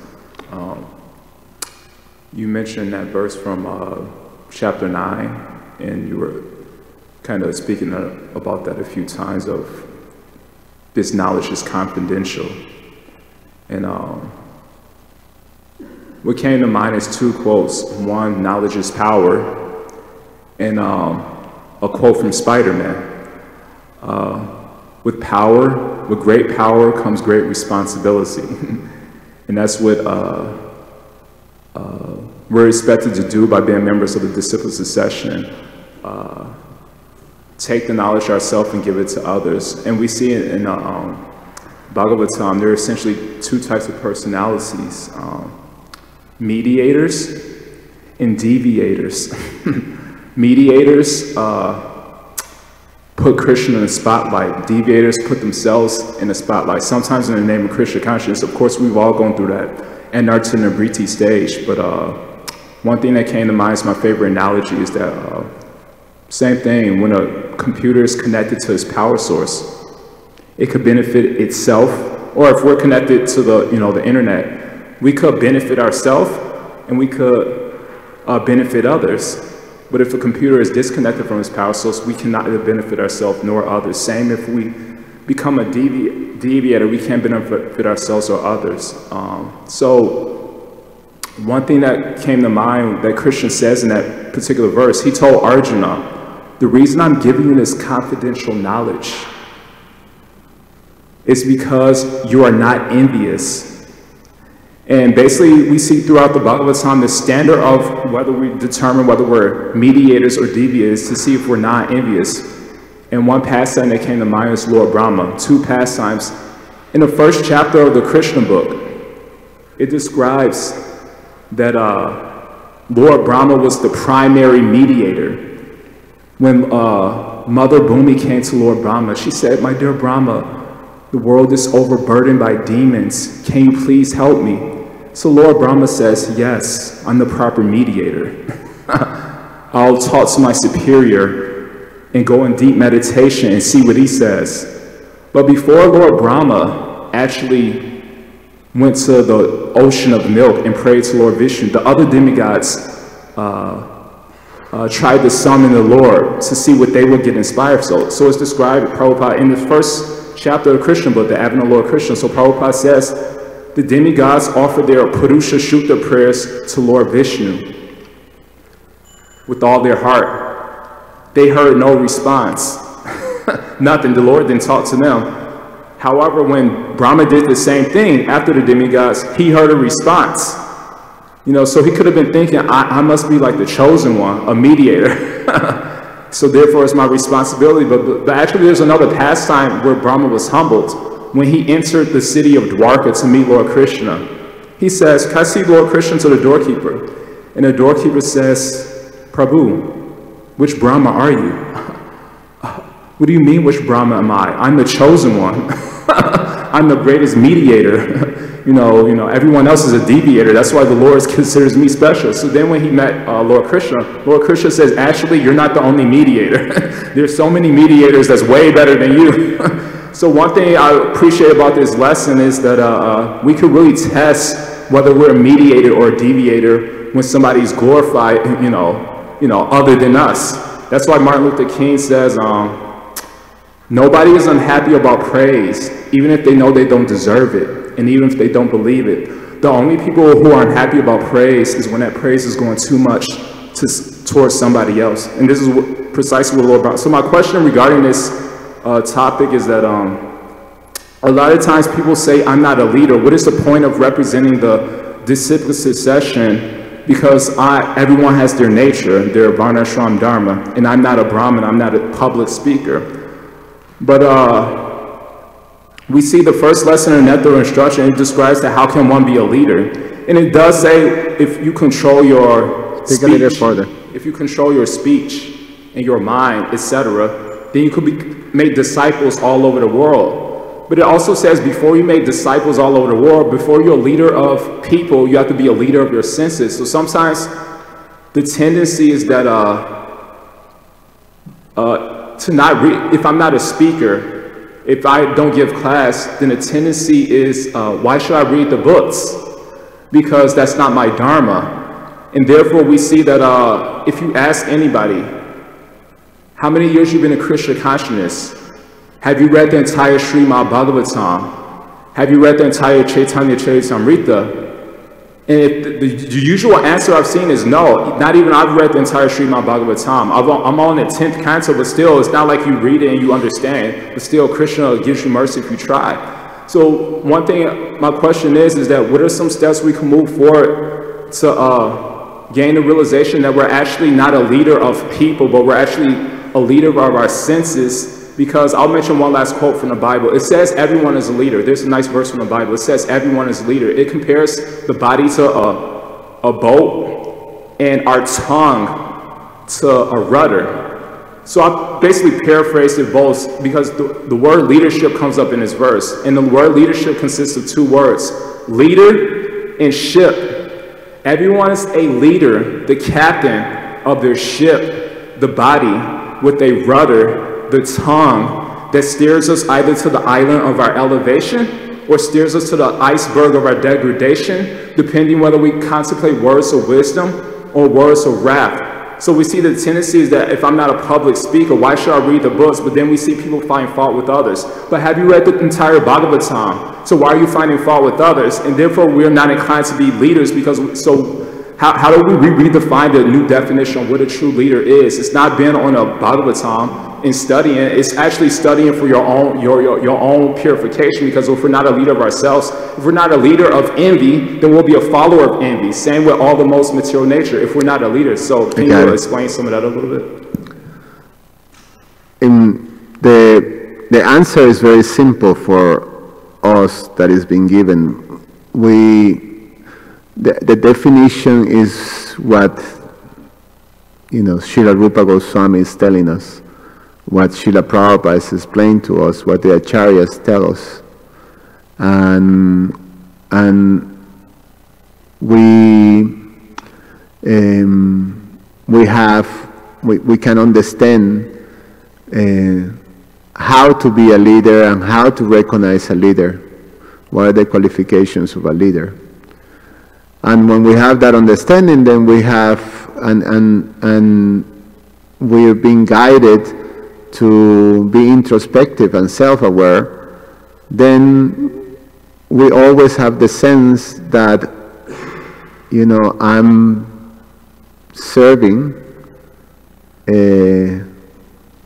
You mentioned that verse from chapter 9, and you were kind of speaking about that a few times, of this knowledge is confidential. And what came to mind is two quotes. One, knowledge is power, and a quote from Spider-Man. With great power comes great responsibility. And that's what we're expected to do by being members of the Disciple Succession. Take the knowledge ourselves and give it to others. And we see it in Bhagavatam, there are essentially two types of personalities, mediators and deviators. Mediators put Krishna in the spotlight. Deviators put themselves in the spotlight, sometimes in the name of Krishna consciousness. Of course, we've all gone through that Anartha Nibriti stage, but one thing that came to mind is my favorite analogy is that same thing, when a computer is connected to its power source, it could benefit itself, or if we're connected to the internet, we could benefit ourselves and we could benefit others. But if a computer is disconnected from its power source, we cannot benefit ourselves nor others. Same if we become a deviator, we can't benefit ourselves or others. So one thing that came to mind that Krishna says in that particular verse, he told Arjuna, the reason I'm giving you this confidential knowledge is because you are not envious. And basically, we see throughout the Bhagavatam the standard of whether we determine whether we're mediators or deviators to see if we're not envious. And one pastime that came to mind is Lord Brahma. Two pastimes. In the first chapter of the Krishna book, it describes that Lord Brahma was the primary mediator. When Mother Bhumi came to Lord Brahma, she said, "My dear Brahma, the world is overburdened by demons. Can you please help me?" So Lord Brahma says, yes, I'm the proper mediator. I'll talk to my superior and go in deep meditation and see what he says. But before Lord Brahma actually went to the ocean of milk and prayed to Lord Vishnu, the other demigods tried to summon the Lord to see what they would get inspired. So it's described, Prabhupada, in the first chapter of Krishna book, the Advent of Lord Krishna. So Prabhupada says, the demigods offered their Purusha Shukta prayers to Lord Vishnu with all their heart. They heard no response. Nothing. The Lord didn't talk to them. However, when Brahma did the same thing after the demigods, he heard a response. You know, so he could have been thinking, I must be like the chosen one, a mediator. So therefore it's my responsibility. But actually there's another pastime where Brahma was humbled. When he entered the city of Dwarka to meet Lord Krishna, he says, can I see Lord Krishna, to the doorkeeper? And the doorkeeper says, Prabhu, which Brahma are you? What do you mean, which Brahma am I? I'm the chosen one. I'm the greatest mediator. you know, everyone else is a deviator. That's why the Lord considers me special. So then when he met Lord Krishna says, actually, you're not the only mediator. There's so many mediators that's way better than you. So one thing I appreciate about this lesson is that we could really test whether we're a mediator or a deviator when somebody's glorified, you know, other than us. That's why Martin Luther King says, nobody is unhappy about praise, even if they know they don't deserve it, and even if they don't believe it. The only people who are unhappy about praise is when that praise is going too much towards somebody else. And this is precisely what Lord brought. So my question regarding this topic is that a lot of times people say, I'm not a leader. What is the point of representing the disciplic succession? Because everyone has their nature, their varnashram dharma, and I'm not a Brahmin, I'm not a public speaker. But we see the first lesson in Nectar Instruction, it describes that how can one be a leader? And it does say if you control your speech, if you control your speech and your mind, etc., then you could make disciples all over the world. But it also says before you make disciples all over the world, before you're a leader of people, you have to be a leader of your senses. So sometimes the tendency is that to not read, if I'm not a speaker, if I don't give class, then the tendency is, why should I read the books? Because that's not my dharma. And therefore we see that if you ask anybody, how many years you've been in Krishna consciousness? Have you read the entire Srimad Bhagavatam? Have you read the entire Chaitanya Charitamrita? And if the usual answer I've seen is no. Not even I've read the entire Srimad Bhagavatam. I'm on the 10th canto, but still, it's not like you read it and you understand. But still, Krishna gives you mercy if you try. So one thing, my question is that what are some steps we can move forward to gain the realization that we're actually not a leader of people, but we're actually a leader of our senses? Because I'll mention one last quote from the Bible. It says everyone is a leader. There's a nice verse from the Bible. It says everyone is a leader. It compares the body to a boat and our tongue to a rudder. So I basically paraphrased it both because the word leadership comes up in this verse. And the word leadership consists of two words, leader and ship. Everyone is a leader, the captain of their ship, the body with a rudder, the tongue that steers us either to the island of our elevation or steers us to the iceberg of our degradation, depending whether we contemplate words of wisdom or words of wrath. So we see the tendency is that if I'm not a public speaker, why should I read the books? But then we see people find fault with others. But have you read the entire Bhagavatam? So why are you finding fault with others? And therefore we're not inclined to be leaders because, how do we redefine the new definition of what a true leader is? It's not being on a Bhagavatam and studying. It's actually studying for your own purification, because if we're not a leader of ourselves, if we're not a leader of envy, then we'll be a follower of envy. Same with all the most material nature if we're not a leader. So can you explain some of that a little bit? The answer is very simple for us that is being given. The definition is what, Srila Rupa Goswami is telling us, what Srila Prabhupada is explaining to us, what the Acharyas tell us. And we can understand how to be a leader and how to recognize a leader. What are the qualifications of a leader? And when we have that understanding, then we have, and we're being guided to be introspective and self-aware, then we always have the sense that, you know, I'm serving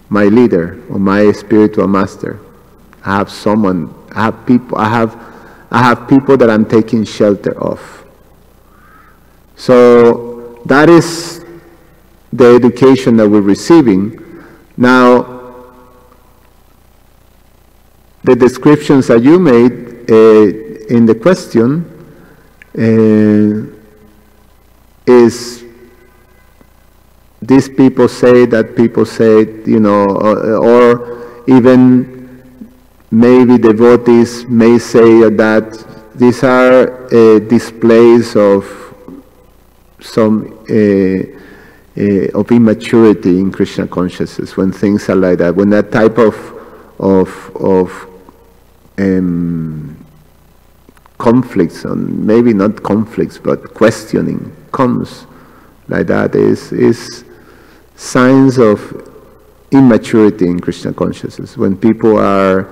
my leader or my spiritual master. I have someone, I have people that I'm taking shelter of. So that is the education that we're receiving. Now, the descriptions that you made in the question is, these people say that people say, you know, or even maybe devotees may say that these are displays of some of immaturity in Krishna consciousness, when things are like that, when that type of conflicts, and maybe not conflicts, but questioning comes like that, is signs of immaturity in Krishna consciousness. When people are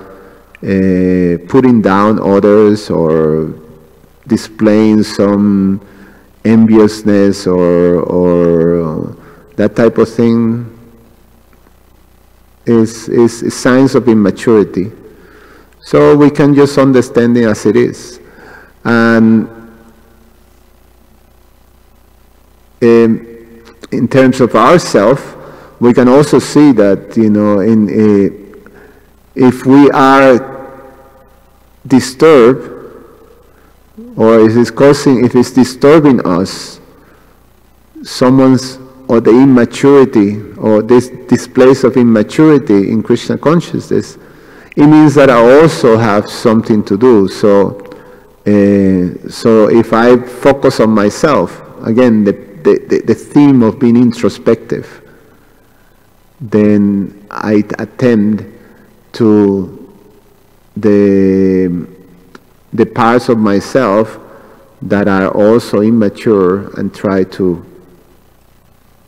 putting down others or displaying some enviousness or that type of thing, is signs of immaturity. So we can just understand it as it is. And in terms of ourselves, we can also see that, you know, if we are disturbed, or if it's disturbing us, or the immaturity, or this displays of immaturity in Krishna consciousness, it means that I also have something to do. So if I focus on myself, again, the theme of being introspective, then I attend to the parts of myself that are also immature and try to,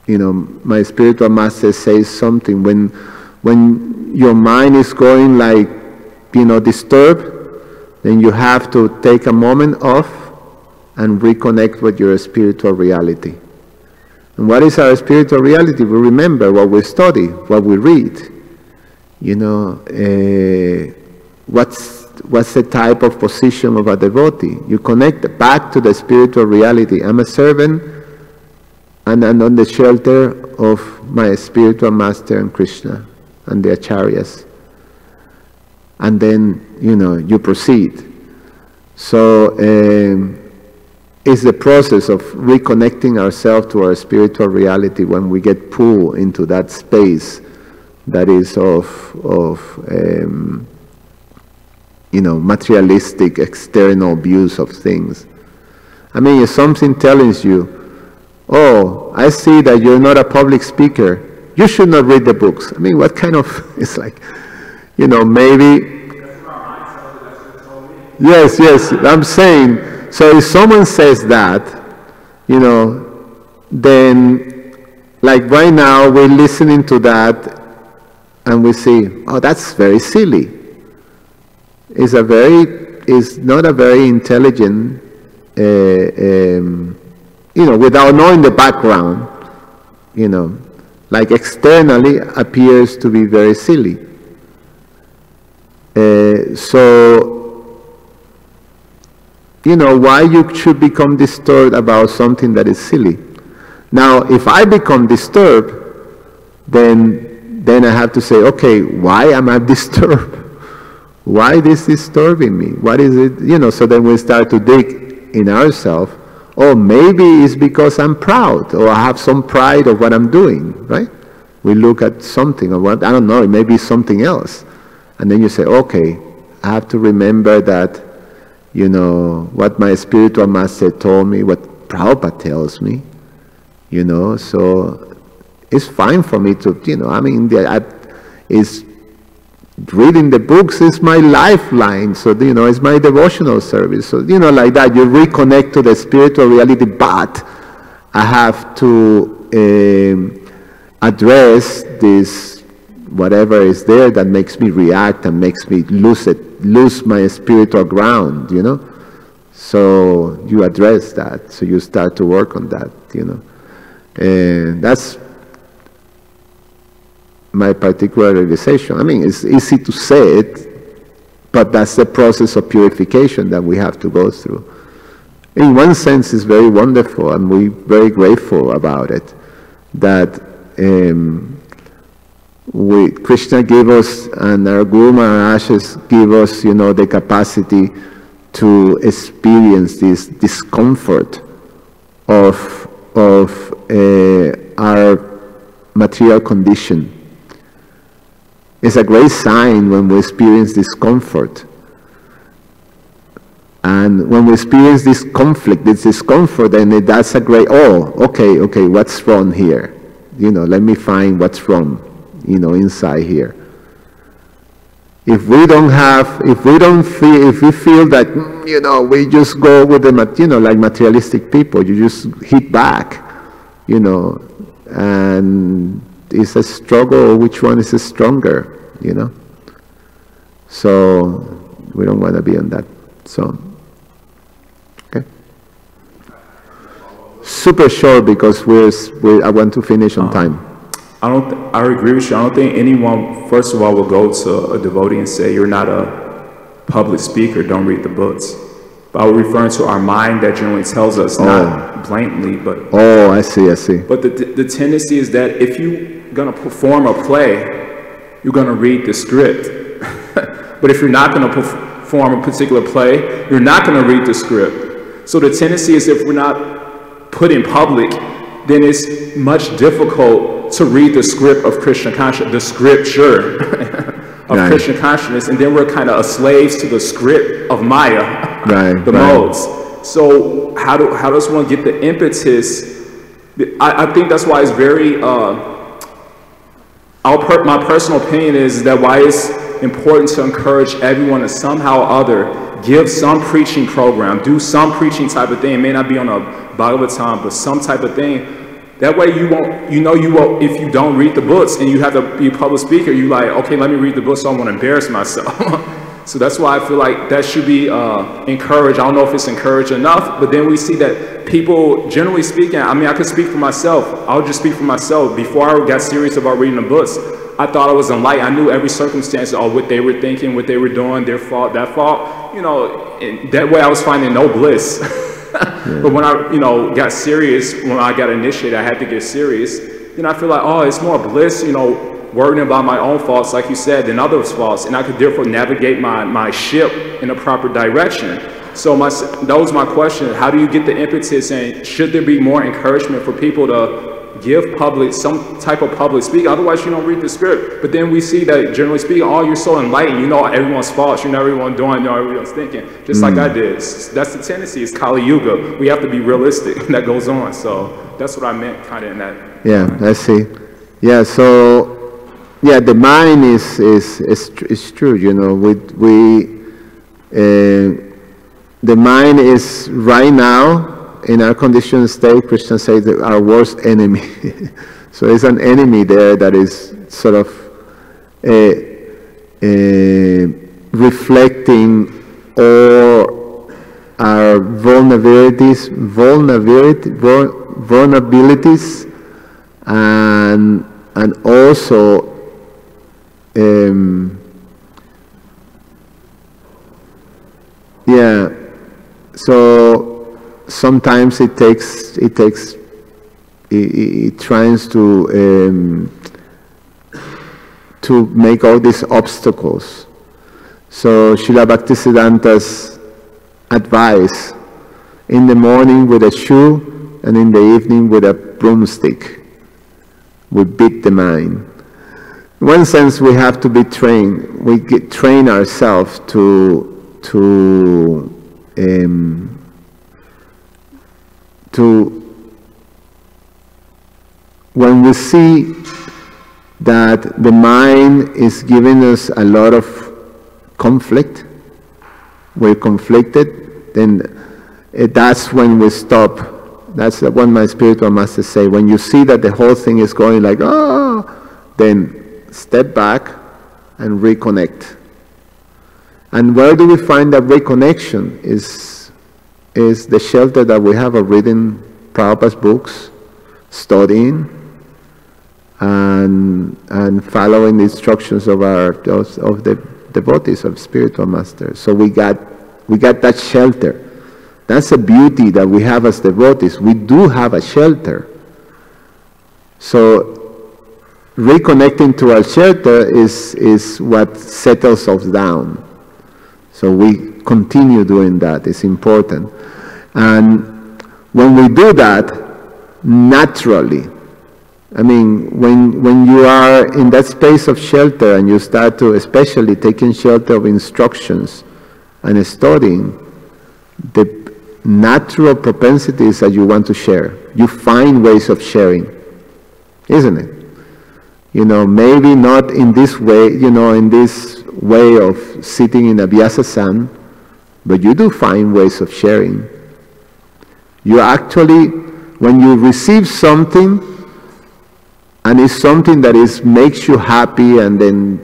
you know, my spiritual master says something, when your mind is going like, you know, disturbed, then you have to take a moment off and reconnect with your spiritual reality. And what is our spiritual reality? We remember what we study, what we read. You know, what's the type of position of a devotee? You connect back to the spiritual reality. I'm a servant, and I'm on the shelter of my spiritual master and Krishna and the acharyas. And then, you know, you proceed. So it's the process of reconnecting ourselves to our spiritual reality when we get pulled into that space that is of you know, materialistic external views of things. I mean, if something tells you, oh, I see that you're not a public speaker, you should not read the books. I mean, what kind of, it's like, you know, maybe, yes, I'm saying, so if someone says that, you know, then, like right now, we're listening to that, and we see, oh, that's very silly. It's not a very intelligent, you know, without knowing the background, you know, like externally appears to be very silly. So, you know, why you should become disturbed about something that is silly. Now, if I become disturbed, then I have to say, okay, why am I disturbed? Why this is disturbing me? What is it? You know, so then we start to dig in ourselves. Oh, maybe it's because I'm proud, or I have some pride of what I'm doing, right? We look at something, or what, I don't know, it may be something else. And then you say, okay, I have to remember that, you know, what my spiritual master told me, what Prabhupada tells me, you know, so it's fine for me to, you know, I mean, reading the books is my lifeline, so, you know, it's my devotional service, so, you know, like that, you reconnect to the spiritual reality, but I have to address this, whatever is there that makes me react and makes me lose my spiritual ground, you know. So you address that, so you start to work on that, you know. And that's my particular realization. I mean, it's easy to say it, but that's the process of purification that we have to go through. In one sense, it's very wonderful, and we're very grateful about it, that Krishna gave us, and our Guru Maharajas give us, you know, the capacity to experience this discomfort of our material condition. It's a great sign when we experience discomfort. And when we experience this conflict, this discomfort, then that's a great, okay, what's wrong here? You know, let me find what's wrong, you know, inside here. If we feel that, you know, we just go with the, you know, like materialistic people, you just hit back, you know, and it's a struggle, which one is stronger, you know? So we don't want to be on that, so. Super short because I want to finish on time. I agree with you. I don't think anyone, first of all, will go to a devotee and say, you're not a public speaker, don't read the books. But I was referring to our mind that generally tells us, not blatantly, but... Oh, I see. But the tendency is that if you're going to perform a play, you're going to read the script. But if you're not going to perform a particular play, you're not going to read the script. So the tendency is if we're not put in public, then it's much difficult to read the script of Krishna consciousness, the scripture of Krishna consciousness, and then we're kind of slaves to the script of Maya, the modes. So how does one get the impetus? I think that's why it's very, my personal opinion is that why it's important to encourage everyone to somehow or other give some preaching program, do some preaching type of thing. It may not be on a Bhagavatam, but some type of thing. That way you won't, if you don't read the books and you have to be a public speaker, you're like, okay, let me read the book so I won't embarrass myself. So that's why I feel like that should be encouraged. I don't know if it's encouraged enough, but then we see that people, generally speaking, I mean, I could speak for myself. I'll just speak for myself. Before I got serious about reading the books, I thought I was enlightened. I knew every circumstance, what they were thinking, what they were doing, their fault, that fault. You know, and that way I was finding no bliss. But when I, you know, got serious, when I got initiated, I had to get serious. Then I feel like, oh, it's more bliss, you know, worrying about my own faults, like you said, than others' faults. And I could therefore navigate my ship in a proper direction. So that was my question. How do you get the impetus, and should there be more encouragement for people to give some type of public speak? Otherwise, you don't read the script. But then we see that, generally speaking, you're so enlightened, you know everyone's faults, you know everyone's doing, you know everyone's thinking, just like I did. That's the tendency. It's Kali Yuga. We have to be realistic. That goes on. So that's what I meant, kind of in that. Yeah, I see. Yeah. So, yeah, the mind is true. You know, the mind is right now. In our conditioned state, Krishna says that our worst enemy. So there's an enemy there that is sort of reflecting all our vulnerabilities, and also so sometimes it tries to make all these obstacles. So Srila Bhaktisiddhanta's advice: in the morning with a shoe and in the evening with a broomstick, we beat the mind. In one sense, we have to be trained. We train ourselves to when we see that the mind is giving us a lot of conflict, we're conflicted, then that's when we stop. That's what my spiritual masters say. When you see that the whole thing is going like, oh, then step back and reconnect. And where do we find that reconnection? Is the shelter that we have of reading Prabhupada's books, studying, and following the instructions of the devotees, of spiritual masters. So we got that shelter. That's a beauty that we have as devotees. We do have a shelter. So reconnecting to our shelter is what settles us down. So we continue doing that. It's important. And when we do that, naturally, I mean, when you are in that space of shelter and you start to, especially taking shelter of instructions and studying, the natural propensity is that you want to share. You find ways of sharing, isn't it? You know, maybe not in this way, you know, in this way of sitting in a Vyasa-san, but you do find ways of sharing. You actually, when you receive something, and it's something that makes you happy and then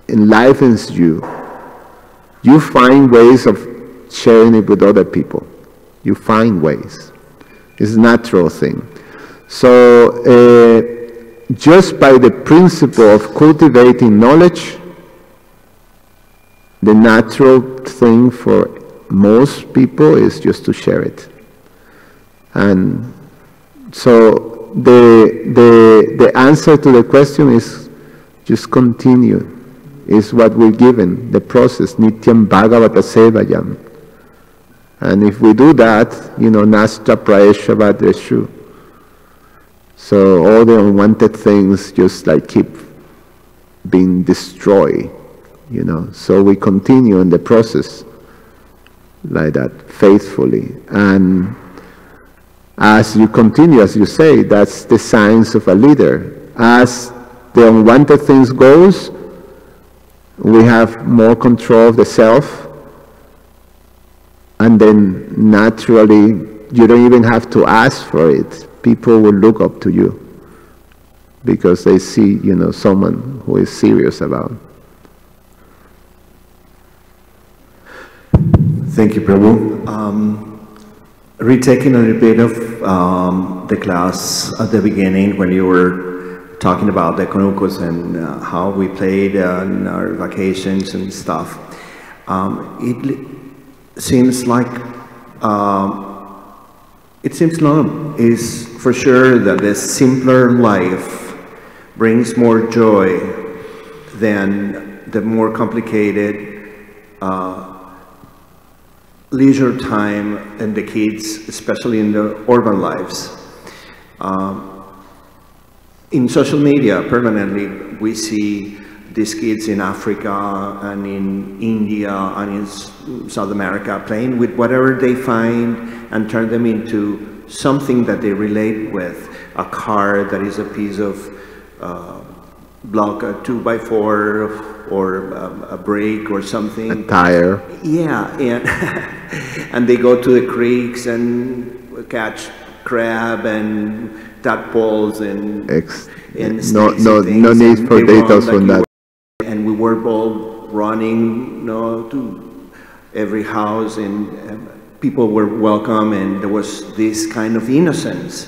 enlivens you, you find ways of sharing it with other people. You find ways. It's a natural thing. So just by the principle of cultivating knowledge, the natural thing for most people is just to share it. And so the answer to the question is just continue. Is what we're given, the process, Nityam Bhagavata Sevayam. And if we do that, you know, Nasta Prayesha Vadreshu. So all the unwanted things just like keep being destroyed, you know. So we continue in the process like that, faithfully. And as you continue, as you say, that's the signs of a leader. As the unwanted things goes, we have more control of the self, and then naturally you don't even have to ask for it. People will look up to you because they see, you know, someone who is serious about it. Thank you, Prabhu. Retaking a little bit of the class at the beginning when you were talking about the Konukos and how we played on our vacations and stuff. It seems like is for sure that the simpler life brings more joy than the more complicated leisure time and the kids, especially in the urban lives. In social media, permanently, we see these kids in Africa and in India and in South America playing with whatever they find and turn them into something that they relate with. A car that is a piece of block, a 2x4, or a brake or something. A tire. Yeah, and they go to the creeks and catch crab and tadpoles and no need for details on that. And we were all running, you know, to every house, and people were welcome, and there was this kind of innocence.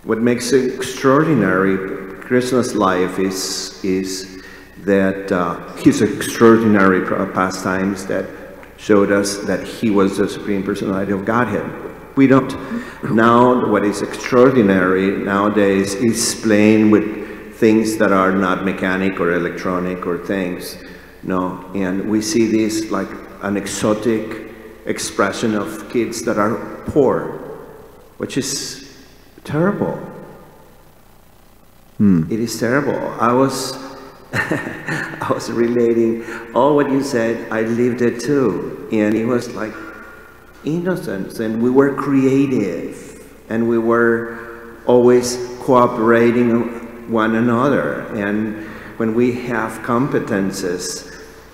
What makes extraordinary Krishna's life is that his extraordinary pastimes that showed us that he was the Supreme Personality of Godhead. We don't. Now what is extraordinary nowadays is playing with things that are not mechanic or electronic or things, no. And we see this like an exotic expression of kids that are poor, which is terrible. It is terrible. I was relating all what you said. I lived it too, and it was like innocence, and we were creative, and we were always cooperating one another. And when we have competences,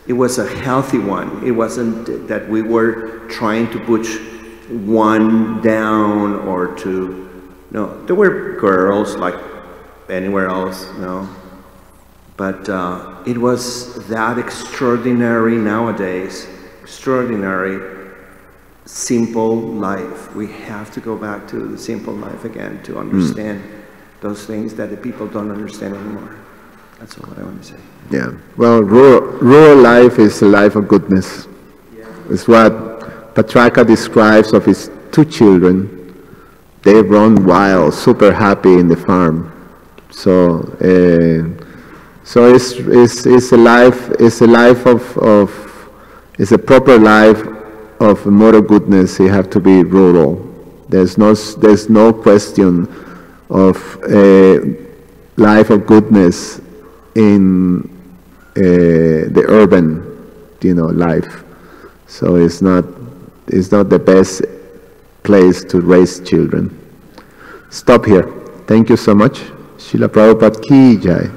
it was a healthy one. It wasn't that we were trying to push one down or to, no, there were girls like anywhere else, no. But it was that extraordinary nowadays, extraordinary, simple life. We have to go back to the simple life again to understand those things that the people don't understand anymore. That's all I want to say. Yeah. Well, rural life is a life of goodness. Yeah. It's what Patraka describes of his 2 children. They run wild, super happy in the farm. So, so it's a life. It's a life of it's a proper life of moral goodness. You have to be rural. There's no question of a life of goodness in the urban, life. So it's not the best place to raise children. Stop here. Thank you so much. Srila Prabhupada ki jai.